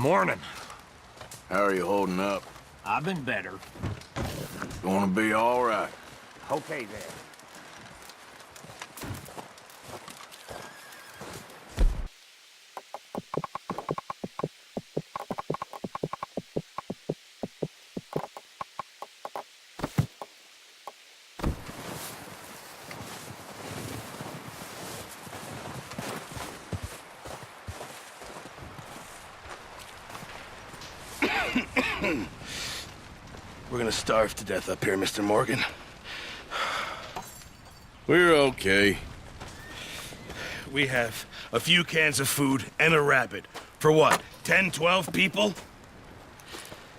Morning. How are you holding up? I've been better. Gonna be all right. Okay, then. We're gonna starve to death up here, Mr. Morgan. We're okay. We have a few cans of food and a rabbit. For what, 10, 12 people?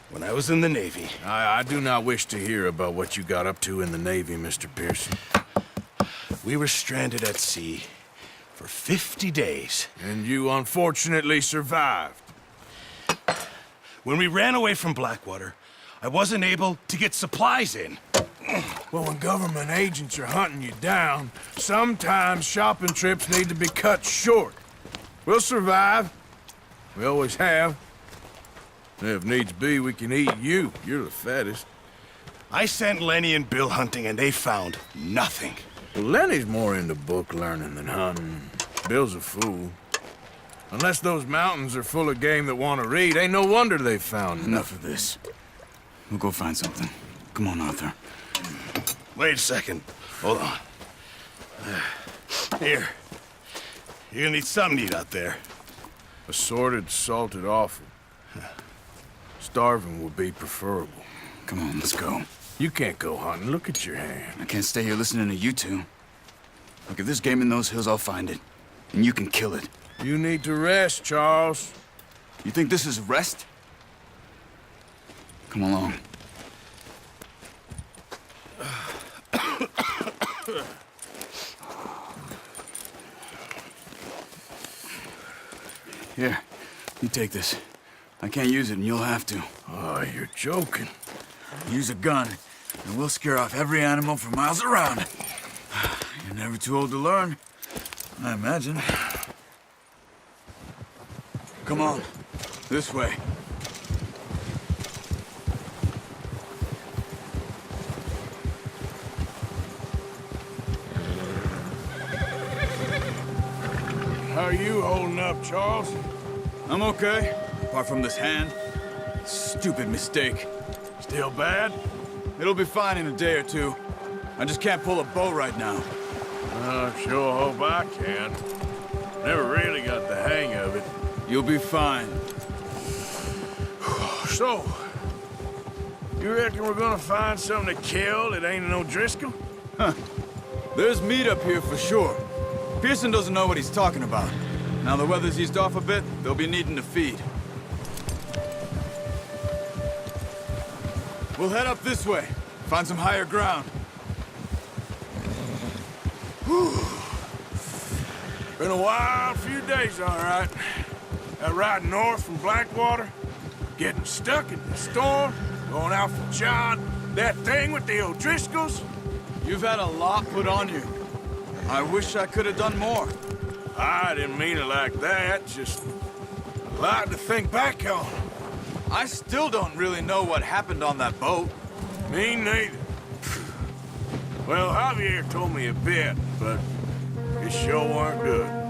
When I was in the Navy... I do not wish to hear about what you got up to in the Navy, Mr. Pearson. We were stranded at sea for 50 days. And you unfortunately survived. When we ran away from Blackwater, I wasn't able to get supplies in. Well, when government agents are hunting you down, sometimes shopping trips need to be cut short. We'll survive. We always have. And if needs be, we can eat you. You're the fattest. I sent Lenny and Bill hunting, and they found nothing. Well, Lenny's more into book learning than hunting. Bill's a fool. Unless those mountains are full of game that want to read, ain't no wonder they found Enough of this. We'll go find something. Come on, Arthur. Wait a second. Hold on. Here. You're gonna need something to eat out there. Assorted, salted offal. Starving would be preferable. Come on, let's go. You can't go hunting. Look at your hand. I can't stay here listening to you two. Look, if there's game in those hills, I'll find it. And you can kill it. You need to rest, Charles. You think this is rest? Come along. Here, you take this. I can't use it, and you'll have to. Oh, you're joking. Use a gun, and we'll scare off every animal for miles around. You're never too old to learn, I imagine. Come on, this way. How are you holding up, Charles? I'm okay, apart from this hand. Stupid mistake. Still bad? It'll be fine in a day or two. I just can't pull a bow right now. Sure hope I can. Never really got the hang of it. You'll be fine. So, you reckon we're gonna find something to kill that ain't no Driscoll? There's meat up here for sure. Pearson doesn't know what he's talking about. Now the weather's eased off a bit, they'll be needing to feed. We'll head up this way. Find some higher ground. Been a wild few days, all right. That ride north from Blackwater, getting stuck in the storm, going out for John, that thing with the O'Driscolls. You've had a lot put on you. I wish I could have done more. I didn't mean it like that, just a lot to think back on. I still don't really know what happened on that boat. Me neither. Well, Javier told me a bit, but it sure weren't good.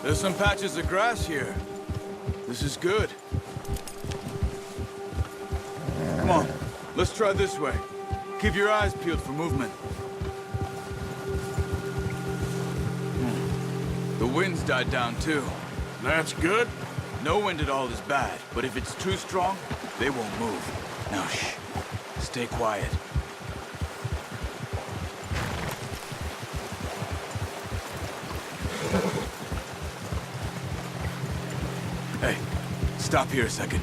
There's some patches of grass here. This is good. Come on, let's try this way. Keep your eyes peeled for movement. The wind's died down too. That's good. No wind at all is bad, but if it's too strong, they won't move. Now, shh. Stay quiet. Hey, stop here a second.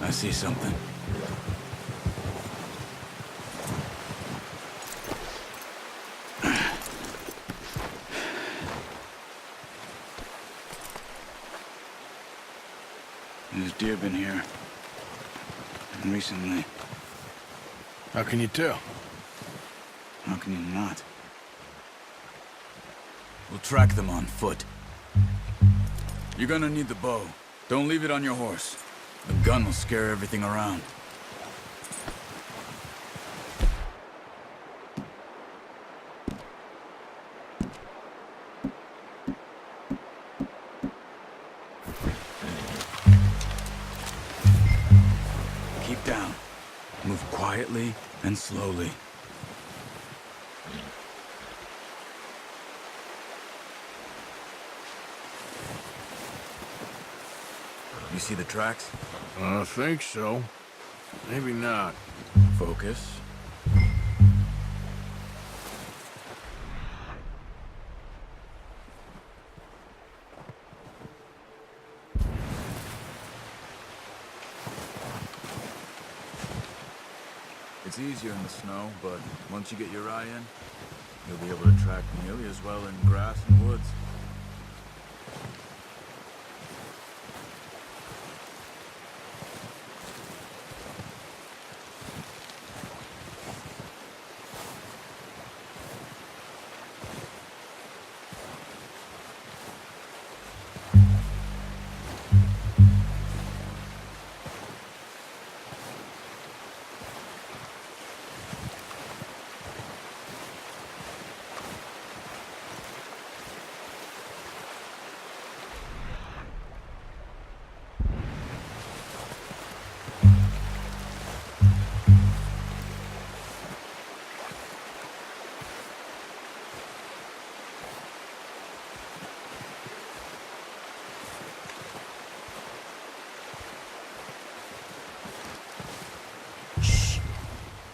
I see something. There's deer been here. And recently. How can you tell? How can you not? We'll track them on foot. You're gonna need the bow. Don't leave it on your horse. The gun will scare everything around. Keep down. Move quietly and slowly. You see the tracks? I think so. Maybe not. Focus. It's easier in the snow, but once you get your eye in, you'll be able to track nearly as well in grass and woods.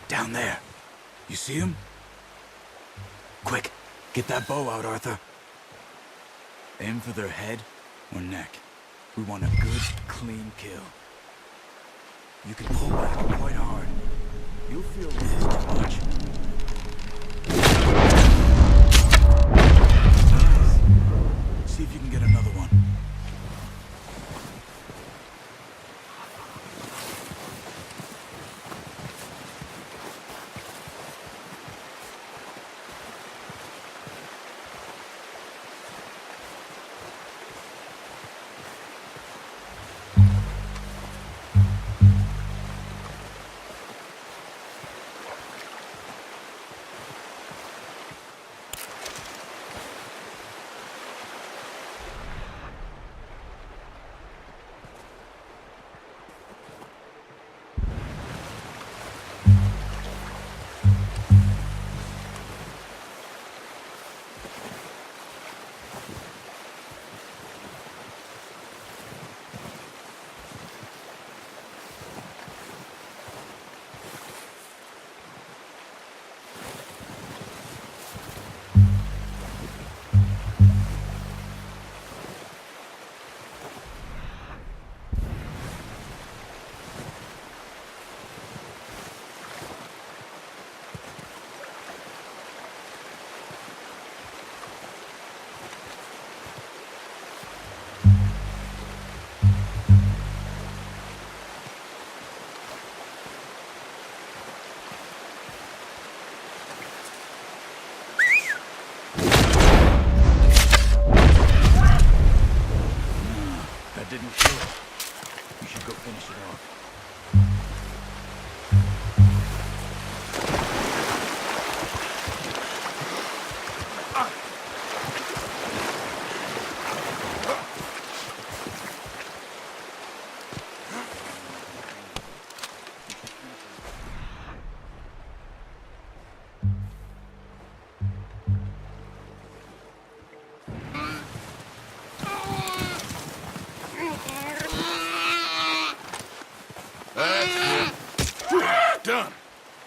Down there. You see him? Quick, get that bow out, Arthur. Aim for their head or neck. We want a good, clean kill. You can pull back quite hard. You'll feel this too much. Nice. See if you can get another one. Didn't kill it. You should go finish it off.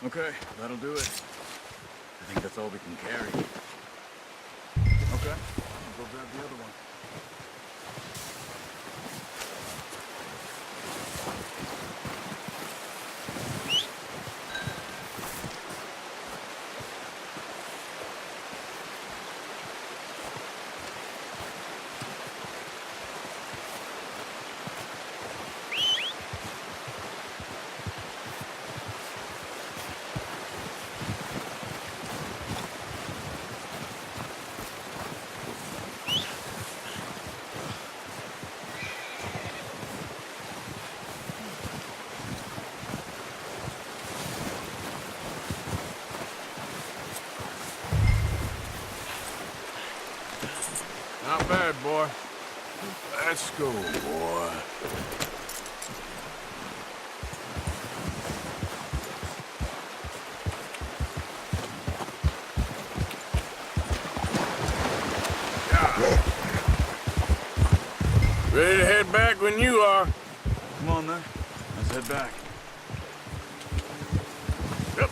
Okay, that'll do it. I think that's all we can carry. Okay, I'll go grab the other one. Not bad, boy. Let's go, boy. Ready to head back when you are. Come on, then. Let's head back. Yep.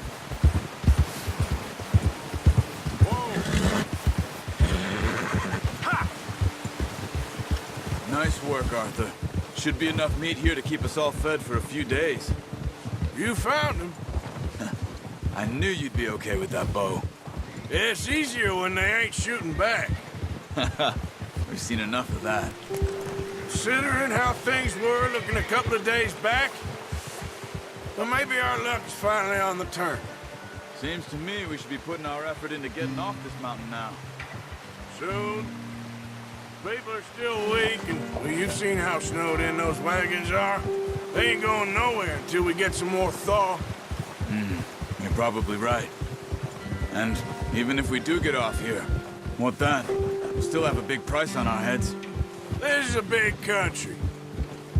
Nice work, Arthur. Should be enough meat here to keep us all fed for a few days. You found him. I knew you'd be okay with that bow. It's easier when they ain't shooting back. We've seen enough of that. Considering how things were looking a couple of days back, well, maybe our luck's finally on the turn. Seems to me we should be putting our effort into getting off this mountain now. Soon. People are still weak, and well, you've seen how snowed in those wagons are. They ain't going nowhere until we get some more thaw. You're probably right. And even if we do get off here, what then? We'll still have a big price on our heads. This is a big country.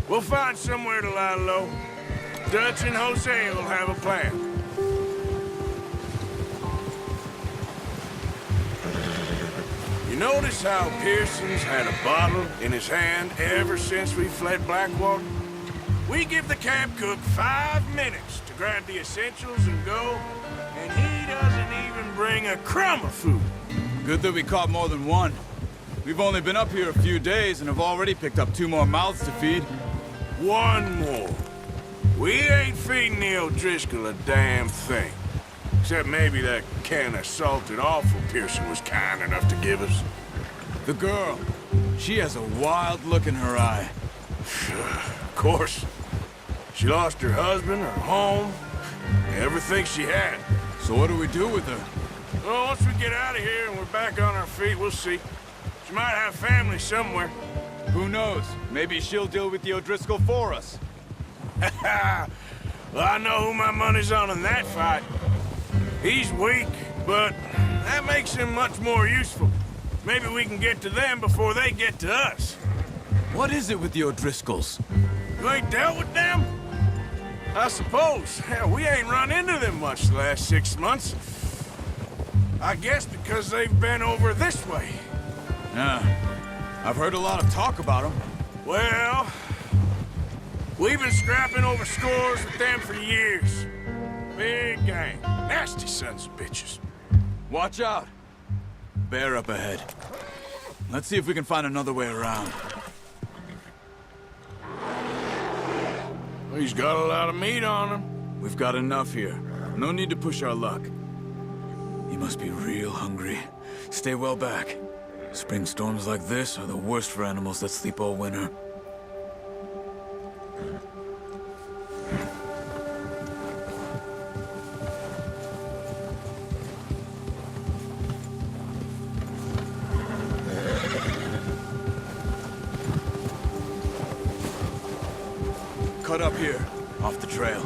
We'll find somewhere to lie low. Dutch and Jose will have a plan. You notice how Pearson's had a bottle in his hand ever since we fled Blackwater? We give the camp cook 5 minutes to grab the essentials and go, and he doesn't even bring a crumb of food. Good that we caught more than one. We've only been up here a few days and have already picked up 2 more mouths to feed. One more. We ain't feeding the O'Driscoll a damn thing. Except maybe that can of salted offal Pearson was kind enough to give us. The girl, she has a wild look in her eye. Of course. She lost her husband, her home, everything she had. So what do we do with her? Well, once we get out of here and we're back on our feet, we'll see. She might have family somewhere. Who knows? Maybe she'll deal with the O'Driscoll for us. Well, I know who my money's on in that fight. He's weak, but that makes him much more useful. Maybe we can get to them before they get to us. What is it with the O'Driscolls? You ain't dealt with them? I suppose. Hell, we ain't run into them much the last 6 months. I guess because they've been over this way. Yeah, I've heard a lot of talk about them. Well, we've been scrapping over scores with them for years. Big gang. Nasty sons of bitches. Watch out. Bear up ahead. Let's see if we can find another way around. Well, he's got a lot of meat on him. We've got enough here. No need to push our luck. He must be real hungry. Stay well back. Spring storms like this are the worst for animals that sleep all winter. Cut up here, off the trail.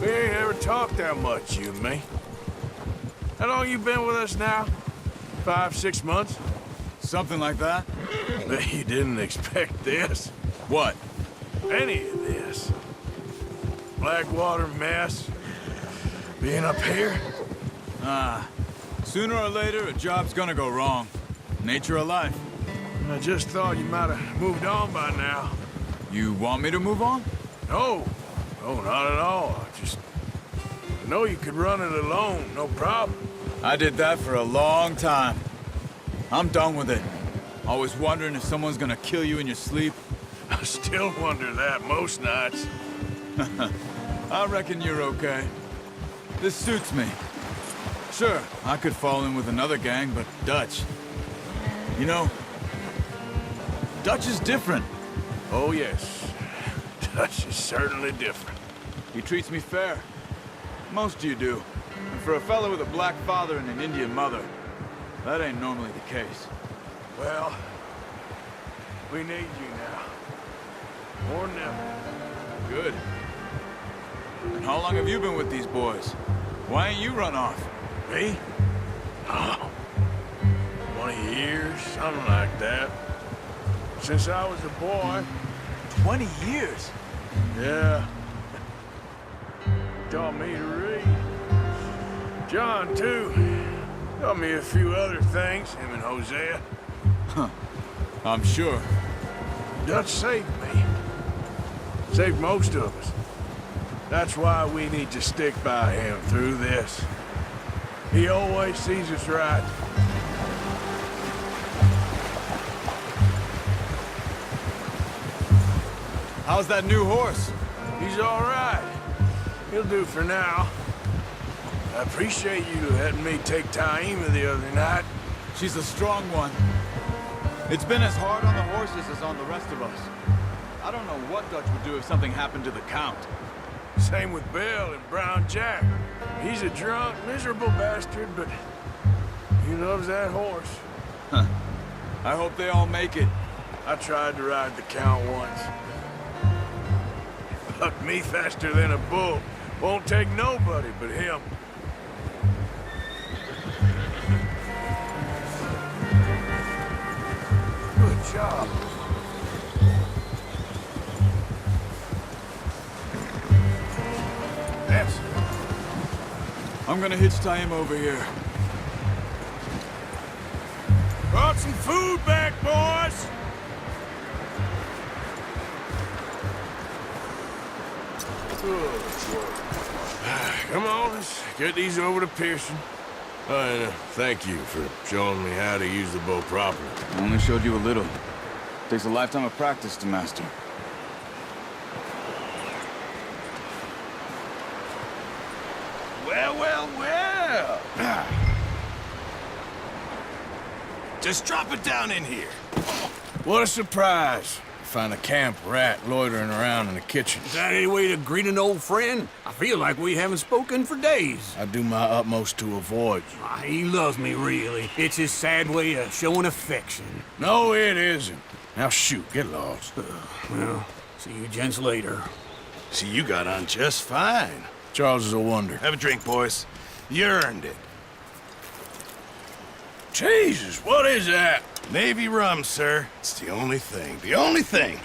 We ain't ever talked that much, you and me. How long you been with us now? 5, 6 months? Something like that? Bet you didn't expect this. What? any of this. Blackwater mess. Being up here? Sooner or later, a job's gonna go wrong. Nature of life. I just thought you might have moved on by now. You want me to move on? No. No, not at all. I know you could run it alone, no problem. I did that for a long time. I'm done with it. Always wondering if someone's gonna kill you in your sleep. I still wonder that most nights. I reckon you're okay. This suits me. Sure, I could fall in with another gang, but Dutch... You know, Dutch is different. Oh, yes. Dutch is certainly different. He treats me fair. Most of you do. And for a fellow with a black father and an Indian mother, that ain't normally the case. Well, we need you now. More than ever. Good. And how long have you been with these boys? Why ain't you run off? Me? Oh, 20 years, something like that. Since I was a boy. 20 years? Yeah. Taught me to read. John, too. Taught me a few other things, him and Hosea. I'm sure. Dutch saved me. Saved most of us. That's why we need to stick by him through this. He always sees us right. How's that new horse? He's all right. He'll do for now. I appreciate you letting me take Taima the other night. She's a strong one. It's been as hard on the horses as on the rest of us. I don't know what Dutch would do if something happened to the Count. Same with Bill and Brown Jack. He's a drunk, miserable bastard, but he loves that horse. I hope they all make it. I tried to ride the Count once. Bucked me faster than a bull. Won't take nobody but him. Good job. That's it. I'm gonna hitch Taima over here. Brought some food back, boys! Come on, let's get these over to Pearson. And thank you for showing me how to use the bow properly. I only showed you a little. Takes a lifetime of practice to master. Well, well, well. Just drop it down in here. What a surprise. Find a camp rat loitering around in the kitchen. Is that any way to greet an old friend? I feel like we haven't spoken for days. I do my utmost to avoid you. He loves me, really. It's his sad way of showing affection. No, it isn't. Now shoot, get lost. Well, see you gents later. See, you got on just fine. Charles is a wonder. Have a drink, boys. You earned it. Jesus, what is that? Navy rum, sir. It's the only thing. The only thing.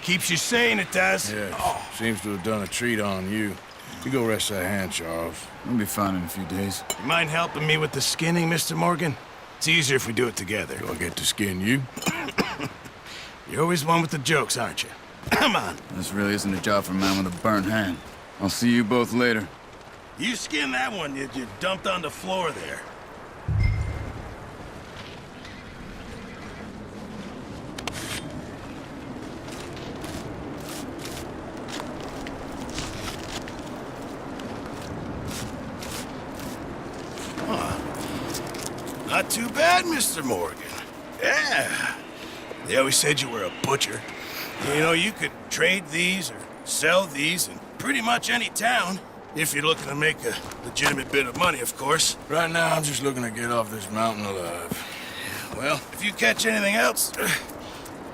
Keeps you sane, it does. Yeah, seems to have done a treat on you. You go rest that hand, Charles. I'll be fine in a few days. You mind helping me with the skinning, Mr. Morgan? It's easier if we do it together. Do I get to skin you? You're always one with the jokes, aren't you? Come on. This really isn't a job for a man with a burnt hand. I'll see you both later. You skin that one you dumped on the floor there. Not too bad, Mr. Morgan. Yeah. They always said you were a butcher. You know, you could trade these or sell these in pretty much any town. If you're looking to make a legitimate bit of money, of course. Right now, I'm just looking to get off this mountain alive. Well, if you catch anything else,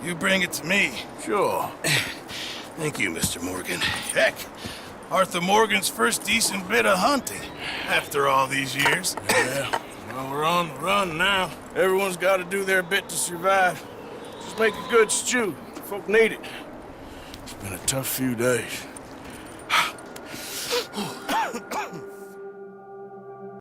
you bring it to me. Sure. Thank you, Mr. Morgan. Heck, Arthur Morgan's first decent bit of hunting after all these years. Yeah. Well, we're on the run now. Everyone's got to do their bit to survive. Just make a good stew. Folk need it. It's been a tough few days.